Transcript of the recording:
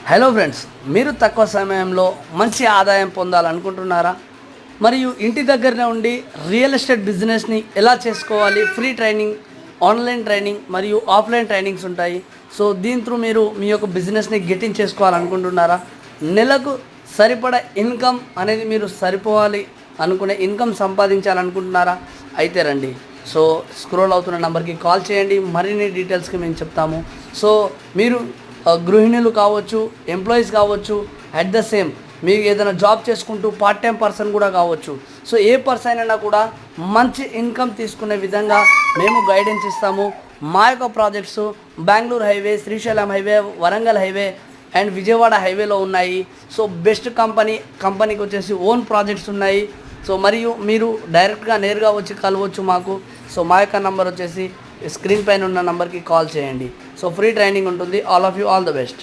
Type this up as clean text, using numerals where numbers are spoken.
Hello friends, మీరు తక్కువ సమయంలో మంచి ఆదాయం పొందాలనుకుంటున్నారా? మరియు ఇంటి దగ్గరనే ఉండి రియల్ ఎస్టేట్ బిజినెస్ని ఎలా చేసుకోవాలి, ఫ్రీ ట్రైనింగ్, ఆన్లైన్ ట్రైనింగ్ మరియు ఆఫ్లైన్ ట్రైనింగ్స్ ఉంటాయి. సో దీని త్రూ మీరు మీ యొక్క బిజినెస్ని గెటింగ్ చేసుకోవాలనుకుంటున్నారా? నెలకు సరిపడా ఇన్కమ్ అనేది మీరు సరిపోవాలి అనుకునే ఇన్కమ్ సంపాదించాలనుకుంటున్నారా? అయితే రండి. సో స్క్రోల్ అవుతున్న నెంబర్కి కాల్ చేయండి, మరిన్ని డీటెయిల్స్కి మేము చెప్తాము. సో మీరు గృహిణులు కావచ్చు, ఎంప్లాయీస్ కావచ్చు, అట్ ద సేమ్ మీరు ఏదైనా జాబ్ చేసుకుంటూ పార్ట్ టైం పర్సన్ కూడా కావచ్చు. సో ఏ పర్సన్ అయినా కూడా మంచి ఇన్కమ్ తీసుకునే విధంగా మేము గైడెన్స్ ఇస్తాము. మా యొక్క projects Bengaluru highway, Srisailam highway, Warangal highway and Vijayawada హైవేలో ఉన్నాయి. సో బెస్ట్ కంపెనీకి వచ్చేసి ఓన్ ప్రాజెక్ట్స్ ఉన్నాయి. సో మరియు మీరు డైరెక్ట్గా నేరుగా వచ్చి కలవచ్చు మాకు. సో మా యొక్క నంబర్ వచ్చేసి స్క్రీన్ పైన ఉన్న నంబర్కి కాల్ చేయండి. సో ఫ్రీ ట్రైనింగ్ ఉంటుంది. All of you all the best.